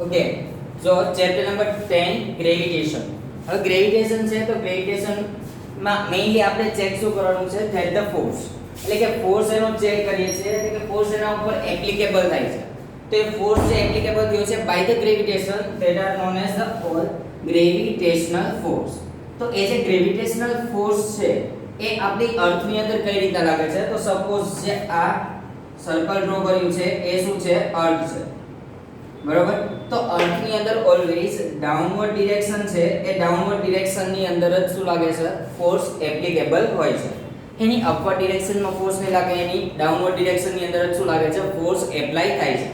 Okay, જો chapter number 10 gravitation. હવે gravitation છે તો ગ્રેવિટેશન માં મેઇનલી આપણે ચેક શું કરવાનું છે, ધેટ ધ ફોર્સ, એટલે કે ફોર્સ એનો ચેક કરીએ છીએ, એટલે કે ફોર્સ એના ઉપર એપ્લિકેબલ થાય છે. તો એ ફોર્સ જે એપ્લિકેબલ થયો છે by the gravitation, that are known as the all gravitational force. તો એ જે ગ્રેવિટેશનલ ફોર્સ છે એ આપણી અર્થની અંદર કઈ રીતે લાગે છે, તો સપોઝ જે આ સર્કલ ડ્રો કર્યું છે એ શું છે, અર્થ છે, બરોબર. તો અર્થની અંદર ઓલવેઝ ડાઉનવર્ડ ડિરેક્શન છે, એ ડાઉનવર્ડ ડિરેક્શનની અંદર જ શું લાગે છે, ફોર્સ એપ્લિકેબલ હોય છે. એની અપવર્ડ ડિરેક્શનમાં ફોર્સ નહીં લાગે, એની ડાઉનવર્ડ ડિરેક્શનની અંદર જ શું લાગે છે, ફોર્સ એપ્લાય થાય છે.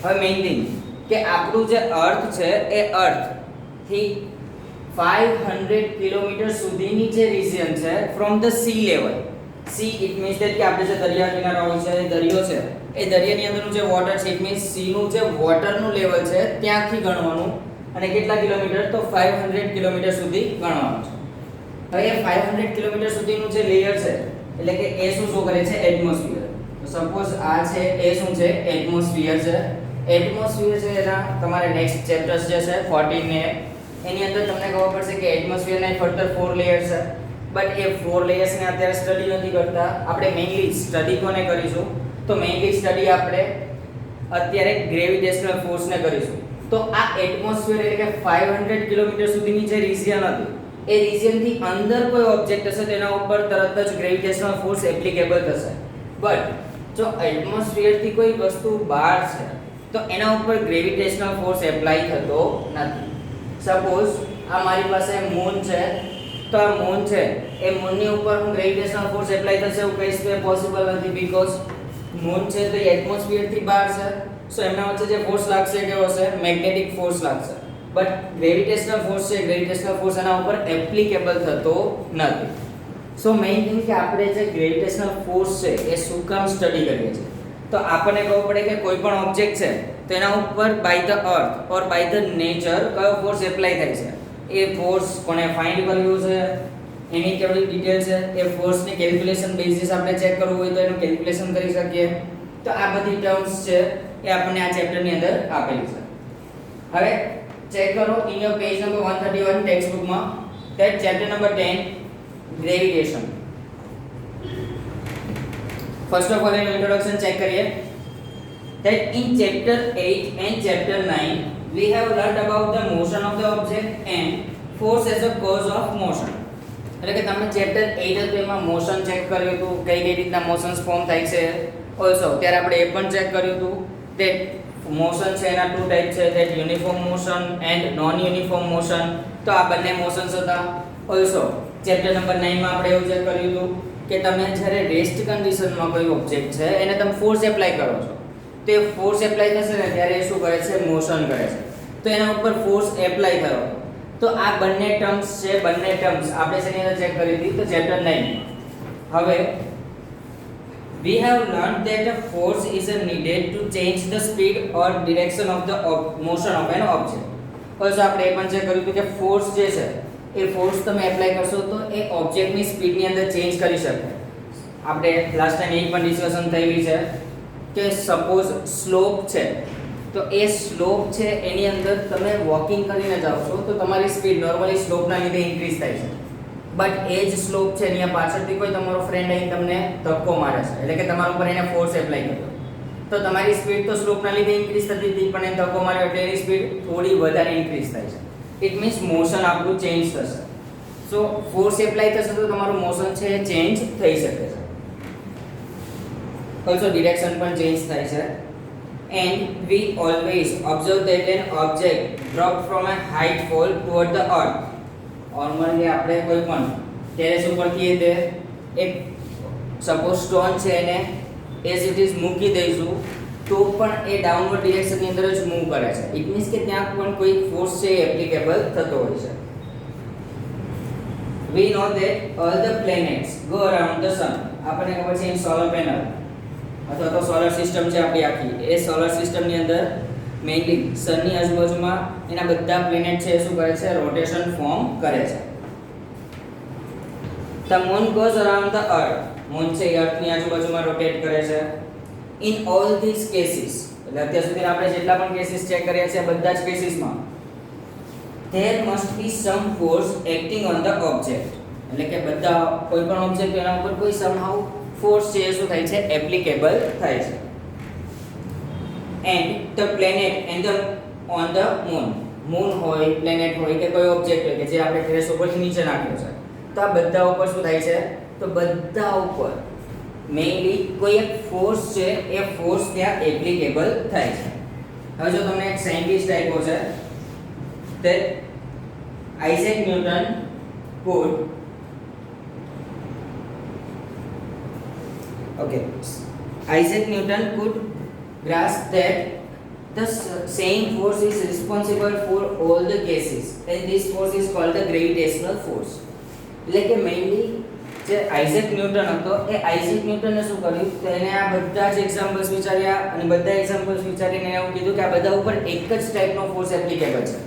હવે મેઇન થિંગ કે આપણું જે અર્થ છે એ અર્થ થી 500 કિલોમીટર સુધીની જે રિજિયન છે from the sea level, C it means કે આપણે જે દરિયા કિનારા હોય છે, દરિયો છે, એ દરિયાની અંદરનું જે વોટર છે, ઇટ મીન્સ સી નું જે વોટરનું લેવલ છે ત્યાંથી ગણવાનું, અને કેટલા કિલોમીટર, તો 500 કિલોમીટર સુધી ગણવાનું છે. હવે એ 500 કિલોમીટર સુધીનું જે લેયર છે, એટલે કે એ શું શો કરે છે, એટમોસ્ફિયર. તો સપોઝ આ છે એ શું છે, એટમોસ્ફિયર છે. એટમોસ્ફિયર છે એના તમારે નેક્સ્ટ ચેપ્ટર્સ જે છે 14 ને એની અંદર તમને ખબર પડશે કે એટમોસ્ફિયરના ફર્ધર 4 લેયર્સ છે. બટ એ 4 લેયર્સ ને અત્યારે સ્ટડી નથી કરતા, આપણે મેઇનલી સ્ટડી કોને કરીશું, તો મેઇનલી સ્ટડી આપણે અત્યારે ગ્રેવિટેશનલ ફોર્સ ને કરીશું. તો આ એટમોસ્ફિયર એટલે કે 500 કિલોમીટર સુધીની જે રિજિયન હતી, એ રિજિયન થી અંદર કોઈ ઓબ્જેક્ટ હશે તેના ઉપર તરત જ ગ્રેવિટેશનલ ફોર્સ એપ્લિકેબલ થશે. બટ જો એટમોસ્ફિયર થી કોઈ વસ્તુ બહાર છે તો એના ઉપર ગ્રેવિટેશનલ ફોર્સ એપ્લાય થતો નથી. સપોઝ આ મારી પાસે મૂન છે, તો આ મૂન છે એ મૂનની ઉપર હું ગ્રેવિટેશનલ ફોર્સ એપ્લાય થશે એવું કહીશ તો એ પોસિબલ નથી, બીકોઝ મૂન છે તો એ એટમોસ્ફિયર થી બહાર છે. સો એમના વચ્ચે જે ફોર્સ લાગશે કેવો હશે, મેગ્નેટિક ફોર્સ લાગશે. બટ ગ્રેવિટેશનલ ફોર્સ છે, ગ્રેવિટેશનલ ફોર્સ એના ઉપર એપ્લિકેબલ થતો નથી. સો મેઇન થિંગ કે આપણે જે ગ્રેવિટેશનલ ફોર્સ છે એ શું કામ સ્ટડી કરીએ છીએ, તો આપણને ખબર પડે કે કોઈ પણ ઓબ્જેક્ટ છે તો એના ઉપર by the earth or by the nature કયો ફોર્સ એપ્લાય થાય છે, એ ફોર્સ કોને ફાઇન્ડ કર્યું છે, એની કેવી ડિટેલ છે, એ ફોર્સની કેલ્ક્યુલેશન બેઝિસ આપણે ચેક કરવું હોય તો એનું કેલ્ક્યુલેશન કરી શકીએ. તો આ બધી ટર્મ્સ છે એ આપણને આ ચેપ્ટરની અંદર આપેલી છે. હવે ચેક કરો in your page number 131 text બુકમાં, that chapter number 10 gravitation. First of all એનું ઇન્ટ્રોડક્શન ચેક કરીએ. That in chapter 8 and chapter 9 we have learned about the motion of the object and force as a cause of motion. એટલે કે તમે chapter 8 હતું એમાં motion check કર્યું હતું, કઈ કઈ રીતના મોશન્સ ફોર્મ થાય છે. ઓલસો ત્યારે આપણે એ પણ ચેક કર્યું હતું કે મોશન છે એના ટુ ટાઈપ છે, that uniform motion and non uniform motion. તો આ બંને મોશન્સ હતા. ઓલસો ચેપ્ટર નંબર 9 માં આપણે એવું ચેક કર્યું હતું કે તમે જ્યારે રેસ્ટ કન્ડિશનમાં કોઈ ઓબ્જેક્ટ છે એને તમે ફોર્સ એપ્લાય કરો છો, તે ફોર્સ એપ્લાય થશે ને ત્યારે શું કરે છે, મોશન કરે છે. તો એના ઉપર ફોર્સ એપ્લાય થયો. તો આ બંને ટર્મ્સ છે, બંને ટર્મ્સ આપણે શેની અંદર ચેક કરી હતી, તો ચેપ્ટર 9. હવે we have learned that a force is needed to change the speed or direction of the motion of an object. also આપણે એ પણ ચેક કર્યું હતું કે ફોર્સ જે છે એ ફોર્સ તમે એપ્લાય કરશો તો એ ઓબ્જેક્ટની સ્પીડની અંદર ચેન્જ કરી શકે. આપણે લાસ્ટ ટાઈમ એ પણ ડિસ્કશન થયેલી છે કે સપોઝ સ્લોપ છે તો એ સ્લોપ છે એની અંદર તમે વોકિંગ કરીને જાઓ છો તો તમારી સ્પીડ નોર્મલી સ્લોપના લીધે ઇન્ક્રીઝ થાય છે. બટ એ જ સ્લોપ છે એની પાછળથી કોઈ તમારો ફ્રેન્ડ અહીં તમને ધક્કો મારે છે, એટલે કે તમારા ઉપર એને ફોર્સ એપ્લાય કર્યો, તો તમારી સ્પીડ તો સ્લોપના લીધે ઇન્ક્રીઝ થતી હતી, પણ એ ધક્કો માર્યો એટલે એની સ્પીડ થોડી વધારે ઇન્ક્રીઝ થાય છે. ઇટ મીન્સ મોશન આપણું ચેન્જ થશે. સો ફોર્સ એપ્લાય થશે તો તમારું મોશન છે એ ચેન્જ થઈ શકે છે. also direction પણ ચેન્જ થાય છે. and we always observe that an object dropped from a height fall toward the earth. Normally આપણે કોઈ પણ ટેરેસ ઉપરથી તે એક સપોઝ સ્ટોન છે એને એઝ ઇટ ઇઝ મૂકી દઈશું તો પણ એ ડાઉનવર્ડ ડિરેક્શનની અંદર જ મૂવ કરે છે. ઇટ મીન્સ કે ત્યાં પણ કોઈ ફોર્સ છે એપ્લિકેબલ થતો હોય છે. we know that all the planets go around the sun. આપણને ખબર છે ઇન સોલર પેનલ અથવા તો સોલર સિસ્ટમ છે આપણી આખી, એ સોલર સિસ્ટમની અંદર મેઇનલી સનની આજુબાજુમાં એના બધા પ્લેનેટ છે શું કરે છે, રોટેશન ફોર્મ કરે છે. The moon goes around the earth. Moon છે એ અર્થની આજુબાજુમાં રોટેટ કરે છે. In all these cases એટલે અત્યાર સુધી આપણે જેટલા પણ કેસીસ ચેક કર્યા છે બધા જ કેસીસમાં there must be some force acting on the object, એટલે કે બધા કોઈ પણ ઓબ્જેક્ટ એના ઉપર કોઈ somehow ફોર્સ છે શું થાય છે એપ્લિકેબલ થાય છે. and the planet and the on the moon હોય પ્લેનેટ હોય કે કોઈ ઓબ્જેક્ટ હોય કે જે આપણે ટેરેસ ઉપરથી નીચે નાખ્યો છે તો આ બધા ઉપર શું થાય છે તો બધા ઉપર મેઇનલી કોઈ એક ફોર્સ છે એ ફોર્સ ત્યાં એપ્લિકેબલ થાય છે. હવે જો તમને એક સાયન્ટિસ્ટ આપ્યો છે તે Isaac newton could Isaac Newton could grasp that the same force is responsible for all the cases and this force is called the gravitational force. એટલે કે મેઇનલી જે આઇઝેક ન્યૂટન હતો એ આઇઝેક ન્યૂટને શું કર્યું તો એને આ બધા જ એક્ઝામ્પલ્સ વિચાર્યા અને બધા એક્ઝામ્પલ્સ વિચારીને એવું કીધું કે આ બધા ઉપર એક જ ટાઈપનો ફોર્સ એપ્લિકેબલ છે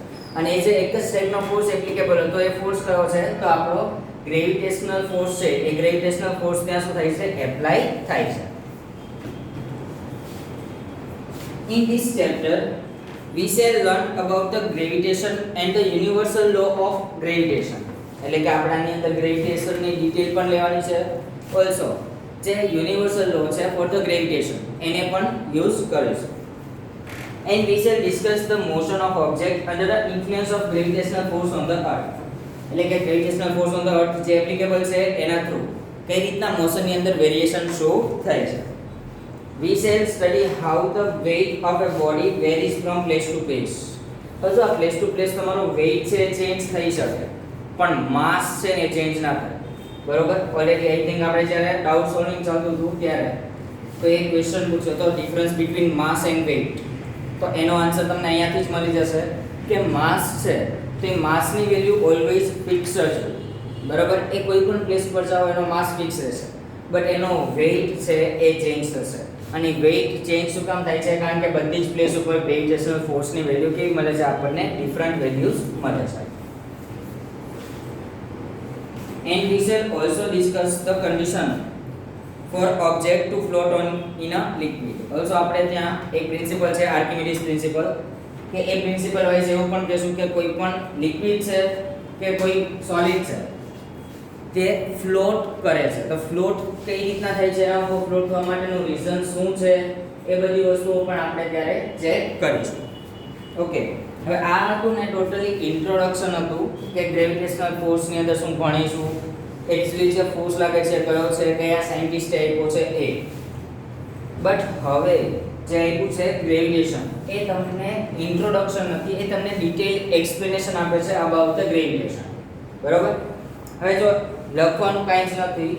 અને એ જે એક જ ટાઈપનો ફોર્સ એપ્લિકેબલ હતો એ ફોર્સ કયો છે તો આપણો ગ્રેવિટેશનલ ફોર્સ છે. એ ગ્રેવિટેશનલ ફોર્સ ત્યાં શું થાય છે એપ્લાય થાય છે. In this chapter we shall learn about the gravitation and the universal law of gravitation. એટલે કે આપણાની અંદર ગ્રેવિટેશનની ડિટેલ પણ લેવાની છે. ઓલસો જે યુનિવર્સલ લો છે ફોર ધ ગ્રેવિટેશન એને પણ યુઝ કરીશું. And we shall discuss the motion of object under the influence of gravitational force on the earth. એટલે કે gravitational force on the earth જે એપ્લિકેબલ છે એના થ્રુ કઈ રીતના મોશનની અંદર વેરિએશન શો થાય છે. We shall study how the weight of a body varies from place to place. તો જો આ પ્લેસ ટુ પ્લેસ તમારો વેઇટ છે ચેન્જ થઈ શકે પણ માસ છે ને ચેન્જ ના થાય. બરોબર ઓલરેડી આઈ થિંક આપણે જ્યારે ડાઉટ સોલ્વિંગ ચાલતું હતું ત્યારે તો એક ક્વેશ્ચન પૂછ્યો તો difference between mass and weight. તો એનો આન્સર તમને અહીંયાથી જ મળી જશે કે માસ છે તો એ માસની વેલ્યુ ઓલવેઝ ફિક્સ જ હોય. બરાબર એ કોઈ પણ પ્લેસ પર જાઓ એનો માસ ફિક્સ રહેશે બટ એનો વેઇટ છે એ ચેન્જ થશે. અને વેઇટ ચેન્જ શું કામ થાય છે કારણ કે બધી જ પ્લેસ ઉપર ગ્રેવિટેશનલ ફોર્સની વેલ્યુ કેવી મળે છે આપણને ડિફરન્ટ વેલ્યુઝ મળે છે. And we shall also discuss the condition for object to float on in a liquid. Also આપણે ત્યાં એક પ્રિન્સિપલ છે આર્કિમિડીઝ પ્રિન્સિપલ કે એ પ્રિન્સિપલ વાઇઝ એવું પણ કહેશું કે કોઈ પણ લિક્વિડ છે કે કોઈ સોલિડ છે તે ફ્લોટ કરે છે તો ફ્લોટ કઈ રીતના થાય છે આ ફ્લોટ થવા માટેનું રીઝન શું છે એ બધી વસ્તુઓ પણ આપણે ત્યારે ચેક કરીશું. ઓકે હવે આ હતું ને ટોટલી ઇન્ટ્રોડક્શન હતું કે ગ્રેવિટેશનલ ફોર્સની અંદર શું ભણીશું એક્ચ્યુઅલી જે ફોર્સ લાગે છે કયો છે કયા સાયન્ટિસ્ટે આપ્યો છે એ. બટ હવે જે આપ્યું છે ગ્રેવિટેશન એ તમને ઇન્ટ્રોડક્શન નથી એ તમને ડિટેલ એક્સપ્લેનેશન આપે છે અબાઉટ ધ ગ્રેવિટેશન. બરાબર હવે જો લખવાનું કાંઈ જ નથી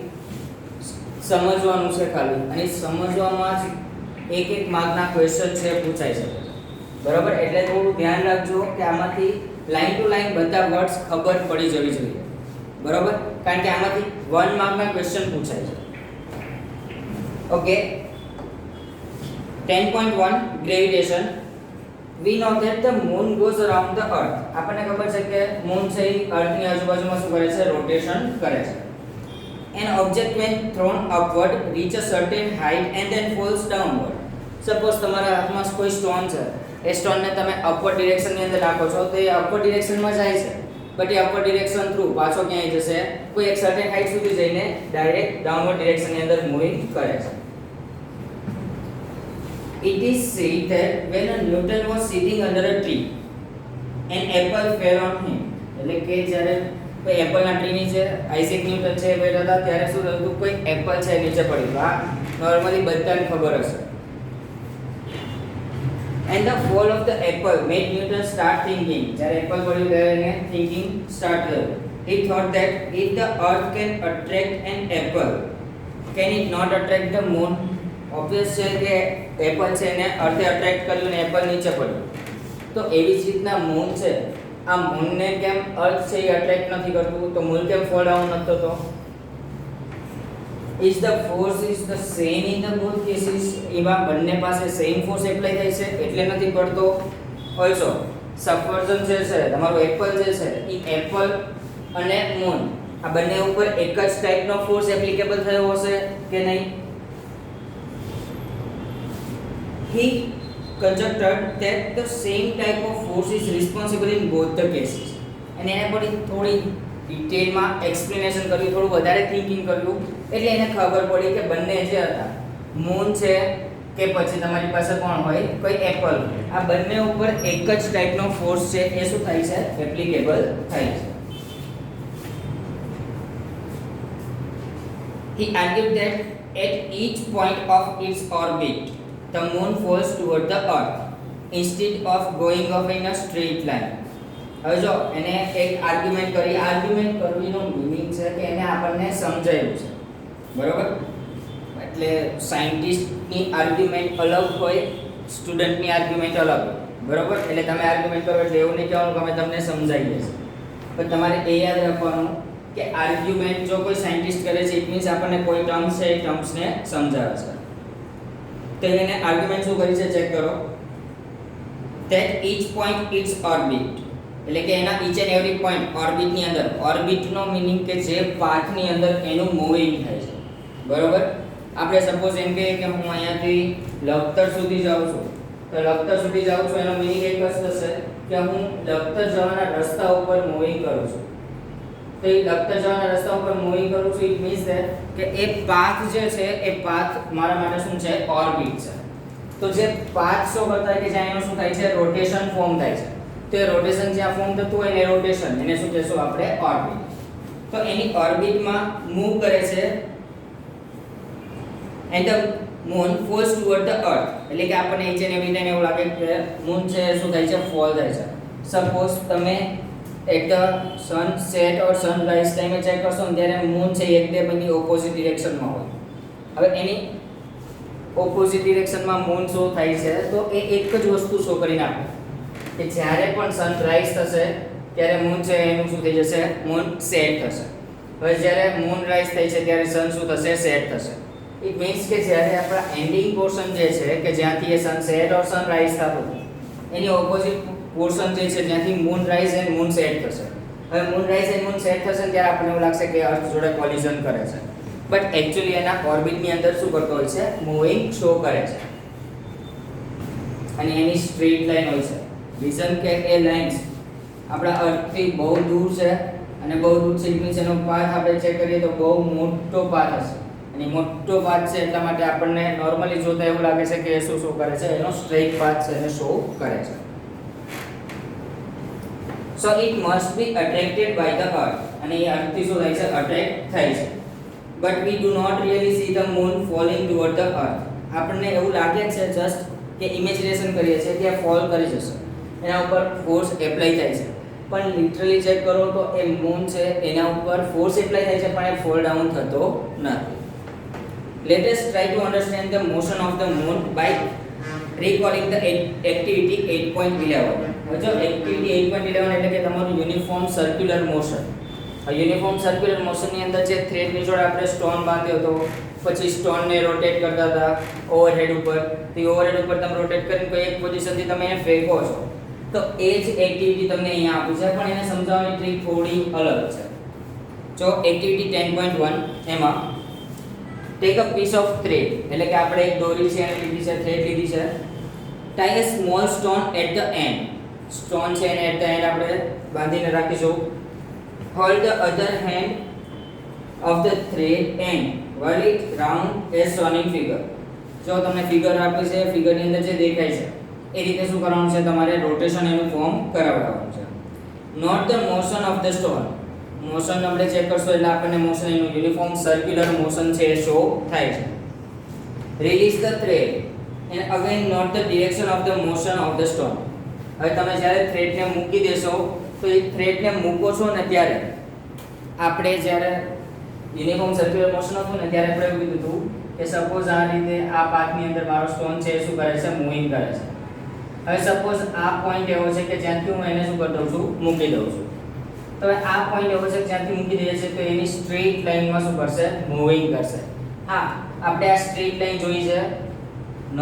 સમજવાનું છે ખાલી અને સમજવામાં જ એક માર્કના ક્વેશ્ચન છે પૂછાઈ શકે. બરાબર એટલે થોડું ધ્યાન રાખજો કે આમાંથી લાઈન ટુ લાઈન બધા વર્ડ્સ ખબર પડી જવી જોઈએ. બરાબર કારણ કે આમાંથી 1 માર્કના ક્વેશ્ચન પૂછાય છે. Okay 10.1 gravitation. We know that the moon goes around the earth. આપણને ખબર છે કે મૂન છે એ અર્થની આજુબાજુમાં શું કરે છે રોટેશન કરે છે. An object when thrown upward reach a certain height and then falls downward. Suppose તમારા હાથમાં કોઈ સ્ટોન છે એ સ્ટોનને તમે અપવર્ડ ડિરેક્શનની અંદર રાખો છો તો એ અપવર્ડ ડિરેક્શનમાં જાય છે but A upward direction through પાછો ક્યાંય જશે કોઈ એક સર્ટેન હાઈટ સુધી જઈને ડાયરેક્ટ ડાઉનવર્ડ ડિરેક્શનની અંદર મૂવિંગ કરે છે. It is said that when a Newton was sitting under a tree, an apple fell on him. એટલે કે જ્યારે કોઈ એપલના ટ્રી નીચે આઇઝેક ન્યૂટન છે બેઠા હતા ત્યારે શું થયું હતું કોઈ એપલ છે નીચે પડ્યું. આ નોર્મલી બધાને ખબર હશે. And the fall of the apple made Newton start thinking. જ્યારે એપલ પડ્યું ત્યારે એને thinking start થયું. He thought that if the earth can attract an apple, can it not attract the moon? Obvious છે કે એપલ છે એને અર્થે અટ્રેક્ટ કર્યું ને એપલ નીચે પડ્યું તો એવી જ રીતના મૂન છે આ મૂનને કેમ અર્થ છે એ અટ્રેક્ટ નથી કરતું તો મૂન કેમ ફોલ ડાઉન નથી થતો. Is the force is the same in the both cases. એમાં બંને પાસે સેમ ફોર્સ એપ્લાય થાય છે એટલે નથી પડતો. ઓલસો સફરજન જે છે તમારું એપલ જે છે એ એપલ અને મૂન આ બંને ઉપર એક જ ટાઈપનો ફોર્સ એપ્લિકેબલ થયો હશે કે નહીં. He conjectured that the same type of force is responsible in both the cases. અને એને થોડી ડિટેલમાં એક્સપ્લેનેશન કર્યું, થોડું વધારે થિંકિંગ કર્યું, એટલે એને ખબર પડી કે બંને જે હતા, મૂન છે કે પછી તમારી પાસે કોણ હોય, કોઈ એપલ, આ બંને ઉપર એક જ ટાઈપનો ફોર્સ છે એ શું થાય છે, એપ્લિકેબલ થાય છે. He argued that at each point of its orbit the moon falls toward the earth instead of going off in a straight line. હવે જો એને એક આર્ગ્યુમેન્ટ કરવીનો મીનિંગ છે કે એને આપણને સમજાયું છે, બરોબર. એટલે સાયન્ટિસ્ટની આર્ગ્યુમેન્ટ અલગ હોય, સ્ટુડન્ટની આર્ગ્યુમેન્ટ અલગ હોય, બરોબર. એટલે તમે આર્ગ્યુમેન્ટ કરો એટલે એવું નહીં કહેવાનું કે અમે તમને સમજાવી દઈશું, પણ તમારે એ યાદ રાખવાનું કે આર્ગ્યુમેન્ટ જો કોઈ સાયન્ટિસ્ટ કરે છે ઇટ મીન્સ આપણને કોઈ ટર્મ્સ છે એ ટર્મ્સને સમજાવે છે. તો એને આર્ગ્યુમેન્ટ શું કરી છે ચેક કરો. that each point its orbit, એટલે કે એના each and every point ઓર્બિટની અંદર, ઓર્બિટનો મીનિંગ કે જે પાથની અંદર એનું મૂવિંગ થાય છે, બરોબર. આપણે સપોઝ એમ કે હું અહીંયાથી લખતર સુધી જાઉં છું, તો લખતર સુધી જાઉં છું એનો મીનિંગ એક જ થશે કે હું લખતર જવાના રસ્તા ઉપર મૂવિંગ કરું છું. તો એ લખતર જવાના રસ્તા ઉપર મૂવિંગ કરું છું ઇટ મીન્સ કે એ પાથ જે છે એ પાથ મારા માટે શું છે, ઓર્બિટ છે. તો જે પાથ શો કરતા હોય કે જ્યાં એનું શું થાય છે, રોટેશન ફોર્મ થાય છે, તો એ રોટેશન જ્યાં ફોર્મ થતું હોય ને રોટેશન, એને શું કહેશું આપણે, ઓર્બિટ. તો એની ઓર્બિટમાં મૂવ કરે છે and the moon falls toward the earth, એટલે કે આપણને each and every time એવું લાગે કે મૂન છે શું થાય છે, ફોલ થાય છે. સપોઝ તમે at the sunset or sunrise ટાઈમે ચેક કરશો ને ત્યારે મૂન છે એકદમની ઓપોઝિટ ડિરેક્શનમાં હોય. હવે એની ઓપોઝિટ ડિરેક્શનમાં મૂન શો થાય છે તો એ એક જ વસ્તુ શો કરીને આપે કે જ્યારે પણ સનરાઈઝ થશે ત્યારે મૂન છે એનું શું થઈ જશે, મૂન સેટ થશે. હવે જ્યારે મૂન રાઈઝ થાય છે ત્યારે સન શું થશે, સેટ થશે. ઇટ મીન્સ કે જ્યારે આપણા એન્ડિંગ પોર્શન જે છે કે જ્યાંથી એ સનસેટ ઓર સનરાઈઝ થતું એની ઓપોઝિટ પોર્શન જે છે જ્યાંથી moon rise and moon set થશે. હવે moon rise and moon set થશે ત્યારે આપણને એવું લાગશે કે અર્થ જોડે કોલિઝન કરે છે, બટ એકચ્યુઅલી એના ઓર્બિટની અંદર શું કરતો હોય છે, મૂવિંગ શો કરે છે અને એની સ્ટ્રેટ લાઈન હોય છે. રીઝન કે એ લાઇન્સ આપણા અર્થથી બહુ દૂર છે અને બહુ દૂર છે ઇટ મીન્સ એનો પાથ આપણે ચેક કરીએ તો બહુ મોટો પાથ હશે અને મોટો પાથ છે એટલા માટે આપણને નોર્મલી જોતા એવું લાગે છે કે એ શું શો કરે છે, એનો સ્ટ્રેટ પાથ છે એને શો કરે છે. So it must be attracted by the earth, અને એ અર્થથી શું થાય છે, અટ્રેક્ટ થાય છે. But we do not really see the moon falling toward the earth. આપણને એવું લાગે છે જસ્ટ કે ઇમેજિનેશન કરીએ છીએ કે ફોલ કરી જશે, એના ઉપર ફોર્સ એપ્લાય થાય છે, પણ લિટરલી ચેક કરો તો એ મૂન છે એના ઉપર ફોર્સ એપ્લાય થાય છે પણ એ ફોલ ડાઉન થતો નથી. Let us try to understand the motion of the moon by recalling the activity 8.11. હવે જો એક્ટિવિટી 8.11 એટલે કે તમારું યુનિફોર્મ સર્ક્યુલર મોશન. આ યુનિફોર્મ સર્ક્યુલર મોશનની અંદર જે થ્રેડની જોડે આપણે સ્ટોન બાંધ્યો હતો, પછી સ્ટોનને રોટેટ કરતા હતા ઓવરહેડ ઉપર, તે ઓવરહેડ ઉપર તમે રોટેટ કરીને કોઈ એક પોઝિશનથી તમે એને ફેંકો છો, તો એ જ એક્ટિવિટી તમને અહીંયા આપી છે, પણ એને સમજાવવાની ટ્રીક થોડી અલગ છે. જો એક્ટિવિટી 10.1 એમાં take a piece of thread, એટલે કે આપણે એક દોરી છે એને લીધી છે, થ્રેડ લીધી છે, tie a small stone at the end, stone છે એને એટ ધ એન્ડ આપણે બાંધીને રાખીશું. Hold the other hand of the thread and whirl it round as shown in figure. જો તમને ફિગર આપી છે, ફિગરની અંદર જે દેખાય છે એ રીતે શું કરવાનું છે, તમારે રોટેશન એનું ફોર્મ કરાવવાનું છે. Note the motion of the stone, motion આપણે ચેક કરશો એટલે આપણને મોશન એનું યુનિફોર્મ સર્ક્યુલર મોશન છે એ શો થાય છે. Release the thread and again note the direction of the motion of the stone. હવે તમે જ્યારે થ્રેડને મૂકી દેશો તો એ થ્રેડને મૂકો છો ને ત્યારે આપણે જ્યારે યુનિફોર્મ સર્ક્યુલર મોશન હતું ને ત્યારે આપણે એવું કીધું હતું કે સપોઝ આ રીતે આ પાથની અંદર મારો સ્ટોન છે એ શું કરે છે, મૂવિંગ કરે છે. હવે સપોઝ આ પોઈન્ટ એવો છે કે જ્યાંથી હું એને શું કરતો છું, મૂકી દઉં છું. તો હવે આ પોઈન્ટ એવો છે કે જ્યાંથી મૂકી દઈએ છીએ તો એની સ્ટ્રેટ લાઈનમાં શું કરશે, મૂવિંગ કરશે. હા, આપણે આ સ્ટ્રેટ લાઈન જોઈ છે,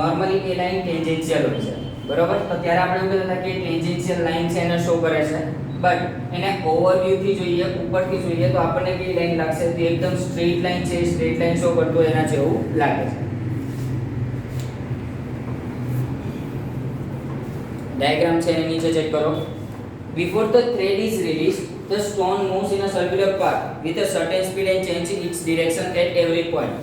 નોર્મલી એ લાઈન ટેન્જન્શિયલ હોય છે, બરોબર. તો ત્યારે આપણે એવું કહેતા કે ટેન્જન્શિયલ લાઈન છે એને શો કરે છે, બટ એને ઓવરવ્યૂ થી જોઈએ, ઉપરથી જોઈએ તો આપણને કેવી લાઈન લાગશે, તો એકદમ સ્ટ્રેટ લાઈન છે, સ્ટ્રેટ લાઈન શો કરતો એના જેવું લાગે છે. ડાયાગ્રામ છે એની નીચે ચેક કરો. Before the thread is released, the stone moves in a circular path with a certain speed and changing its direction at every point.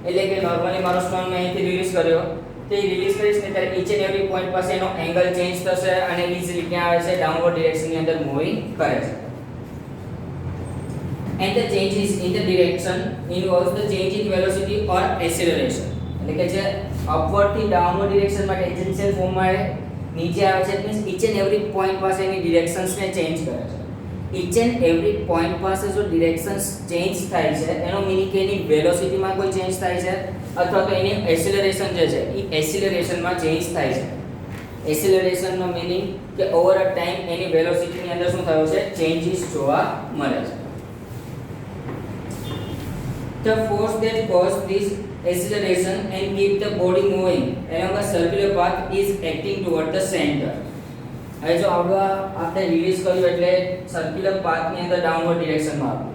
એટલે કે નોર્મલી મારો સ્ટોન મેં અહીંથી રિલીઝ કર્યો, તે રિલીઝ કરીશ ને ત્યારે ઈચ એન્ડ એવરી પોઈન્ટ પાસે એનો એંગલ ચેન્જ થશે અને ઈઝીલી ક્યાં આવે છે, ડાઉનવર્ડ ડિરેક્શનની અંદર મૂવિંગ કરે છે. And the change is in the direction involves the change in velocity or acceleration. એટલે કે જે અપવર્ડ થી ડાઉનવર્ડ ડિરેક્શનમાં ટેન્જન્શિયલ ફોર્મમાં નીચે આવે છે, means each and every point પાસે એની ડિરેક્શન્સને ચેન્જ કરે છે. ઈચ એન્ડ એવરી પોઈન્ટ પાસે જો ડિરેક્શન્સ ચેન્જ થાય છે એનો મીનિંગ કે એની વેલોસિટીમાં કોઈ ચેન્જ થાય છે અથવા તો એની એક્સિલરેશન જે છે એ એક્સિલરેશનમાં ચેન્જ થાય છે. એક્સિલરેશનનો મીનિંગ કે ઓવર અ ટાઈમ એની વેલોસિટીની અંદર શું થયો છે, ચેન્જીસ જોવા મળે છે. The force that causes this acceleration and keep the body moving along a circular path is acting toward the center. હવે જો આપણે રિલીઝ કર્યું એટલે સર્ક્યુલર પાથની અંદર ડાઉનવર્ડ ડિરેક્શનમાં આવ્યું,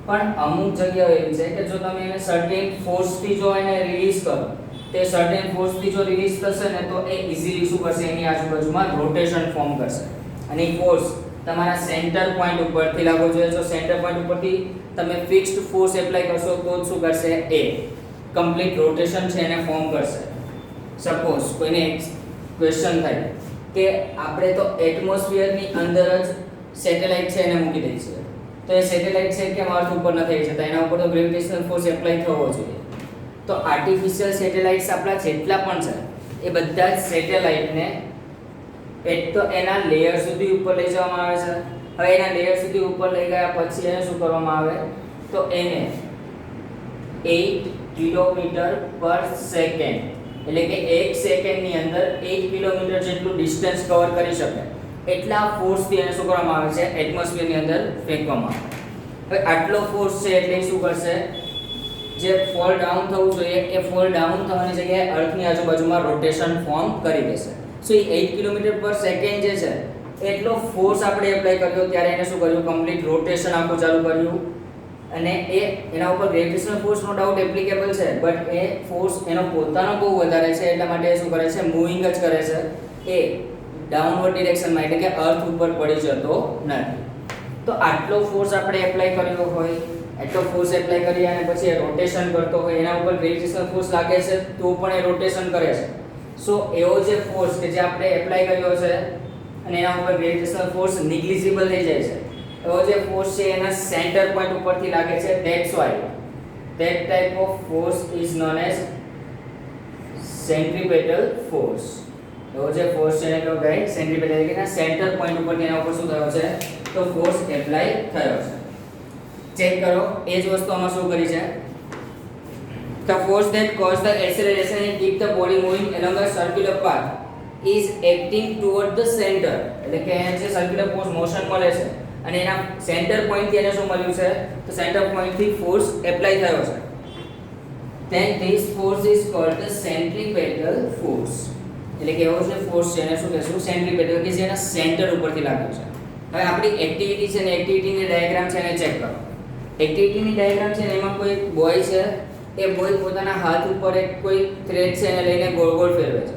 પણ અમુક જગ્યાએ એવી છે કે જો તમે એને સર્ટેન ફોર્સથી જો એને રિલીઝ કરો, તે સર્ટેન ફોર્સથી જો રિલીઝ થશે ને તો એ ઇઝીલી શું કરશે, એની આજુબાજુમાં રોટેશન ફોર્મ કરશે અને એ ફોર્સ તમારા સેન્ટર પોઈન્ટ ઉપરથી લાગવો જોઈએ. જો સેન્ટર પોઈન્ટ ઉપરથી તમે ફિક્સ્ડ ફોર્સ એપ્લાય કરશો તો જ શું કરશે, એ કમ્પ્લીટ રોટેશન છે એને ફોર્મ કરશે. સપોઝ કોઈને ક્વેશ્ચન થાય કે આપણે તો એટમોસ્ફિયરની અંદર જ સેટેલાઇટ છે એને મૂકી દઈએ છીએ, તો એ સેટેલાઇટ છે કેમ અર્થ ઉપર ન થઈ જતા, એના ઉપર તો ગ્રેવિટેશનલ ફોર્સ એપ્લાય થવો જોઈએ. તો આર્ટિફિશિયલ સેટેલાઇટ્સ આપણા જેટલા પણ છે એ બધા જ સેટેલાઇટને એક તો એના લેયર સુધી ઉપર લઈ જવામાં આવે છે. હવે એના લેયર સુધી ઉપર લઈ ગયા પછી એને શું કરવામાં આવે, તો એને 8 કિલોમીટર પર સેકન્ડ એટલે કે 1 સેકન્ડની અંદર 8 કિલોમીટર જેટલું ડિસ્ટન્સ કવર કરી શકે એટલા ફોર્સથી એને શું કરવામાં આવે છે, એટમોસ્ફિયરની અંદર ફેંકવામાં આવે. હવે આટલો ફોર્સ છે એટલે શું કરશે, જે ફોલ ડાઉન થવું જોઈએ એ ફોલ ડાઉન થવાની જગ્યાએ અર્થની આજુબાજુમાં રોટેશન ફોર્મ કરી દેશે. સો એ 8 કિલોમીટર પર સેકન્ડ જે છે એટલો ફોર્સ આપણે એપ્લાય કર્યો ત્યારે એને શું કર્યું, કમ્પ્લીટ રોટેશન આખું ચાલુ કર્યું અને એના ઉપર gravitational force no doubt applicable છે, બટ એ ફોર્સ એનો પોતાનો બહુ વધારે છે એટલા માટે એ શું કરે છે, મૂવિંગ જ કરે છે, એ ડાઉનવર્ડ ડિરેક્શનમાં એટલે કે અર્થ ઉપર પડી જતો નથી. તો આટલો ફોર્સ આપણે એપ્લાય કર્યો હોય, એટલો ફોર્સ એપ્લાય કરી અને પછી એ રોટેશન કરતો હોય, એના ઉપર ગ્રેવિટેશનલ ફોર્સ લાગે છે તો પણ એ રોટેશન કરે છે. સો એવો જે ફોર્સ કે જે આપણે એપ્લાય કર્યો છે અને એના ઉપર ગ્રેવિટેશનલ ફોર્સ નિગ્લિજિબલ થઈ જાય છે, એવો જે ફોર્સ છે એના સેન્ટર પોઈન્ટ ઉપરથી લાગે છે. That's why that type of force is known as centripetal force. એવો જે ફોર્સ છે એને કહો ગાઈડ સેન્ટ્રીપેટલ, એટલે કે સેન્ટર પોઈન્ટ ઉપરથી એના ઉપર શું થયો છે, તો ફોર્સ એપ્લાય થયો છે. ચેક કરો એ જ વસ્તુ આમાં શું કરી છે. The force that causes the acceleration and keep the body moving along a circular path is acting toward the center. એટલે કે અહીંયા જે સર્ક્યુલર ફોર્સ મોશન મળે છે અને એના સેન્ટર પોઈન્ટ થી એને શું મળ્યું છે, તો સેન્ટર પોઈન્ટ થી ફોર્સ એપ્લાય થયો છે. Then this force is called the centripetal force. એટલે કે એવો જે ફોર્સ છે એને શું કહેશું, સેન્ટ્રીપેટલ, કે જે એના સેન્ટર ઉપરથી લાગ્યો છે. હવે આપણી એક્ટિવિટી છે ને એક્ટિવિટીની ડાયાગ્રામ છે એને ચેક કરો. એક્ટિવિટીની ડાયાગ્રામ છે ને એમાં કોઈ બોય છે, એ બોય પોતાના હાથ ઉપર એક કોઈ થ્રેડ છે એને લઈને ગોળ ગોળ ફેરવે છે.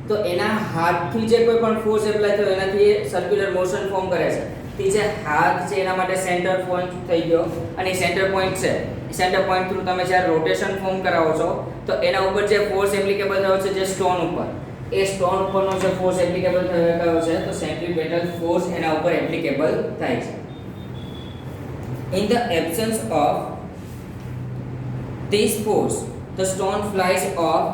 તો એના હાથથી જે કોઈ પણ ફોર્સ એપ્લાય થયો એનાથી એ સર્ક્યુલર મોશન ફોર્મ કરે છે. તે જે હાથ છે એના માટે સેન્ટર પોઈન્ટ થઈ ગયો અને સેન્ટર પોઈન્ટ છે, સેન્ટર પોઈન્ટ થ્રુ તમે જ્યારે રોટેશન ફોર્મ કરાવો છો તો એના ઉપર જે ફોર્સ એપ્લિકેબલ થયો છે જે સ્ટોન ઉપર, એ સ્ટોન ઉપરનો જે ફોર્સ એપ્લિકેબલ થયો છે તો સેન્ટ્રીપેટલ ફોર્સ એના ઉપર એપ્લિકેબલ થાય છે. In the absence of this force, the stone flies off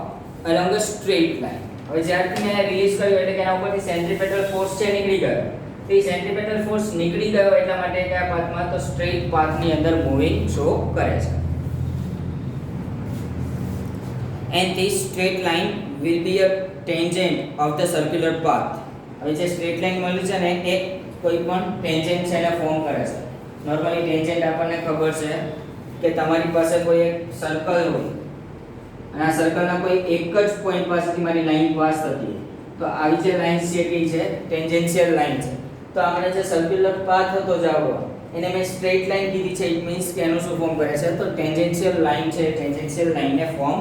along a straight line. હવે જ્યારથી મેં રિલીઝ કર્યું એટલે કે એના ઉપરથી સેન્ટ્રીપેટલ ફોર્સ છે નીકળી ગયો. તો એ સેન્ટ્રીપેટલ ફોર્સ નીકળી ગયો એટલા માટે કયા પાથમાં, તો સ્ટ્રેટ પાથની અંદર મૂવિંગ શો કરે છે. And this straight line will be a tangent of the circular path. હવે જે સ્ટ્રેટ લાઈન મળ્યું છે ને એ કોઈ પણ ટેન્જન્ટ છે એને ફોર્મ કરે છે. નોર્મલી ટેન્જન્ટ આપણને ખબર છે કે તમારી પાસે કોઈ એક સર્કલ હોય અને આ સર્કલના કોઈ એક જ પોઈન્ટ પાસેથી મારી લાઈન પાસ થતી હોય, તો આવી જે લાઈન છે કે છે ટેન્જન્શિયલ લાઈન છે. તો આપણે જે સર્ક્યુલર પાથ હતો જાવો એને મેં સ્ટ્રેટ લાઈન કીધી છે, ઇટ મીન્સ કે એનું શું ફોર્મ કરે છે, તો ટેન્જન્શિયલ લાઈન છે, ટેન્જન્શિયલ લાઈનને ફોર્મ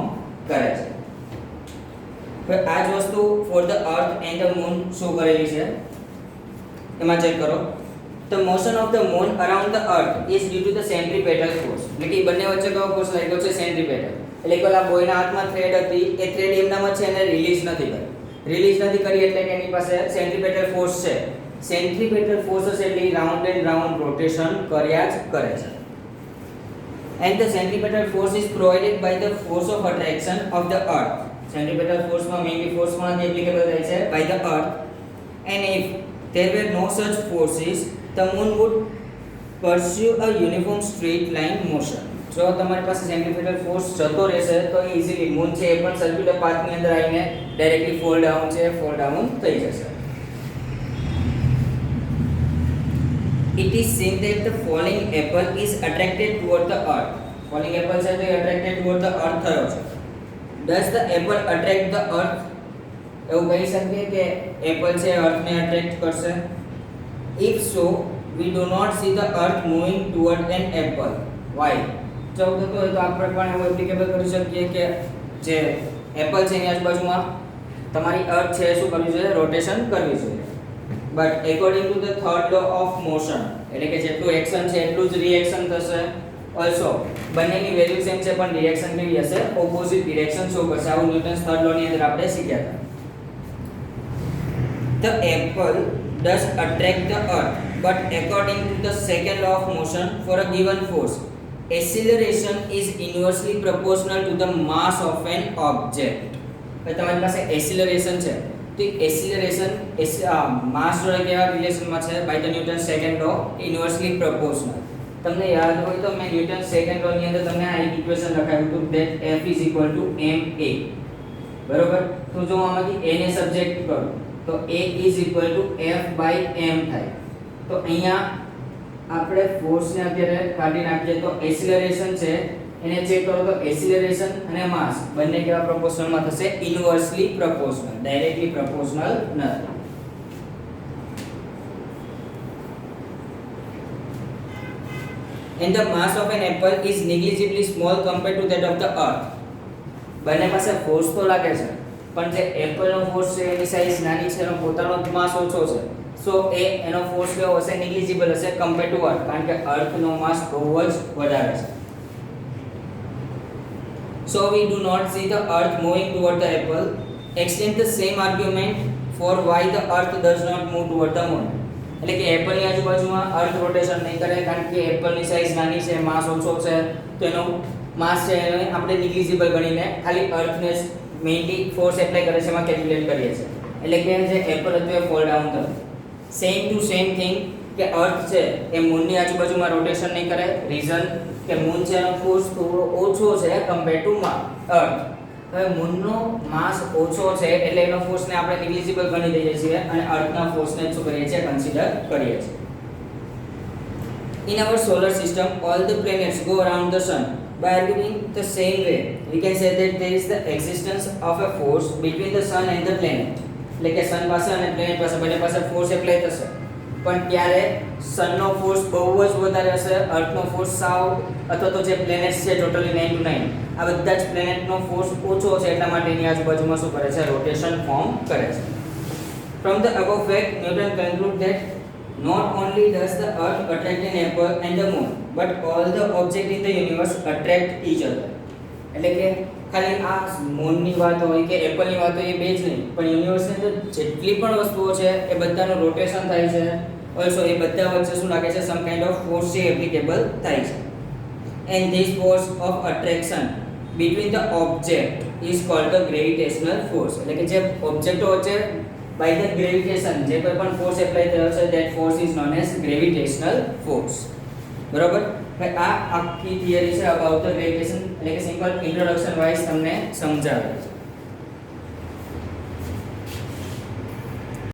કરે છે. હવે આ જ વસ્તુ for the earth and the moon show કરેલી છે, એમાં ચેક કરો. The motion of the moon around the earth is due to the centripetal force. એટલે કે બંને વચ્ચે કયો ફોર્સ લાગ્યો છે? સેન્ટ્રીપેટલ. એટલે કે ઓલા બોયના હાથમાં થ્રેડ હતી, એ થ્રેડ એમનામાં છે એને રિલીઝ નથી કરી. રિલીઝ નથી કરી એટલે કે એની પાસે સેન્ટ્રીપેટલ ફોર્સ છે. સેન્ટ્રીપેટલ ફોર્સ છે એટલે રાઉન્ડ એન્ડ રાઉન્ડ રોટેશન કર્યા જ કરે છે. And the centripetal force is provided by the force of attraction of the earth. Centripetal force માં મેઇનલી ફોર્સ માં એપ્લિકેબલ થાય છે by the earth. And if there were no such forces, the moon would pursue a uniform straight line motion. જો તમારી પાસે સેન્ટ્રીપેટલ force જતો રહેશે તો ઈઝીલી મૂન છે એ પણ સર્ક્યુલર પાથની અંદર આવીને ડાયરેક્ટલી ફોલ ડાઉન થઈ જશે. It is seen that the falling apple is attracted toward the earth. Falling apple છે તો attracted toward the earth થયો છે. Does the apple attract the earth? એવું કહી શકીએ કે એપલ છે અર્થને અટ્રેક્ટ કરશે? If so, we do not see the earth moving toward an apple. Why? જો થતો હોય તો આપણે પણ એવું એપ્લિકેબલ કરી શકીએ કે જે એપલ છે એની આજુબાજુમાં તમારી અર્થ છે શું કરવી જોઈએ? રોટેશન કરવી જોઈએ. But according to the third law of motion, એટલે કે જેટલું એક્શન છે એટલું જ રિએક્શન થશે. ઓલસો બંનેની વેલ્યુ સેમ છે પણ રિએક્શન કેવી હશે? ઓપોઝિટ ડિરેક્શન શો કરશે. આવું ન્યૂટન્સ થર્ડ લો ની અંદર આપણે શીખ્યા હતા. The apple does attract the earth, but according to the second law of motion, for a given force, acceleration is inversely proportional to the mass of an object. હવે તમારી પાસે એક્સિલરેશન છે તો એક્સિલરેશન માસ જોડે કેવા રિલેશનમાં છે? By the Newton second law, inversely proportional. તમને યાદ હોય તો મેં ન્યૂટન સેકન્ડ લો ની અંદર તમને આ ઇક્વેશન લખાવ્યું હતું that F is equal to ma. બરોબર? તો જો આમાંથી a ને સબ્જેક્ટ કરો તો a is equal to f by m થાય. તો અહીંયા આપણે ફોર્સ ને અત્યારે કાઢી નાખીએ તો એક્સિલરેશન છે એને ચેક કરો તો એક્સિલરેશન અને માસ બંને કેવા પ્રોપોર્શનલ માં થશે? ઇન્વર્સલી પ્રોપોર્શનલ, ડાયરેક્ટલી પ્રોપોર્શનલ નથી. And the mass of an apple is negligibly small compared to that of the earth. બંને પાસે ફોર્સ તો લાગે છે પણ જે એપલ નો ફોર્સ છે એની સાઈઝ નાની છે, એનો પોતાનો માસ ઓછો છે. સો એનો ફોર્સ કેવો હશે? નેગ્લિજિબલ હશે કમ્પેર ટુ અર્થ, કારણ કે અર્થ નો માસ બહુ જ વધારે છે. So we do not see the earth moving toward the apple. Extend the same argument for why the earth does not move toward the moon. એટલે કે એપલ ની આજુબાજુમાં અર્થ રોટેશન નહીં કરે કારણ કે એપલ ની સાઈઝ નાની છે, માસ ઓછો છે, તો એનો માસ છે એને આપણે નેગ્લિજિબલ ગણીને ખાલી અર્થને મેઇનલી ફોર્સ એપ્લાય કરે છે એમાં કેલ્ક્યુલેટ કરીએ છીએ. એટલે કે જે એપલ હતું એ ફોલ ડાઉન થયું. સેમ ટુ સેમ થિંગ કે અર્થ છે એ મૂનની આજુબાજુમાં રોટેશન નહીં કરે. રીઝન કે મૂન છે એનો ફોર્સ થોડો ઓછો છે કમ્પેર ટુ અર્થ. હવે મૂનનો માસ ઓછો છે એટલે એનો ફોર્સને આપણે નેગ્લિજિબલ ગણી દઈએ છીએ અને અર્થના ફોર્સને શું કરીએ છીએ? કન્સિડર કરીએ છીએ. In our solar system, all the planets go around the sun. By arguing the same way, we can say that there is the existence of a force between the sun and the planet. એટલે કે સન પાસે અને planet પાસે બંને પાસે force apply થશે પણ ત્યારે સનનો ફોર્સ બહુ જ વધારે હશે, અર્થનો ફોર્સ સાવ અથવા તો જે પ્લેનેટ્સ છે ટોટલી 9 to 9 આ બધા જ પ્લેનેટનો ફોર્સ ઓછો છે એટલા માટે એની આજુબાજુમાં શું કરે છે? રોટેશન ફોર્મ કરે છે. From the above fact, Newton conclude that not only does the earth attract an apple and the moon, but all the objects in the universe attract each other. એટલે કે ખાલી આ મૂનની વાત હોય કે એપલની વાત હોય એ બે જ નહીં પણ યુનિવર્સની અંદર જેટલી પણ વસ્તુઓ છે એ બધાનું રોટેશન થાય છે. ઓલસો એ બધા વચ્ચે શું લાગે છે? સમ કાઇન્ડ ઓફ ફોર્સ છે એપ્લિકેબલ થાય છે. And this force of attraction between the object is called the gravitational force. એટલે કે જે ઓબ્જેક્ટો વચ્ચે by the gravitation જે કોઈ પણ ફોર્સ એપ્લાય થયો છે that force is known as gravitational force. બરાબર? ભાઈ આ આખી થિયરી છે અબાઉટ ધ ગ્રેવિટેશન એટલે કે સિમ્પલ ઇન્ટ્રોડક્શન વાઇઝ તમને સમજાવે છે.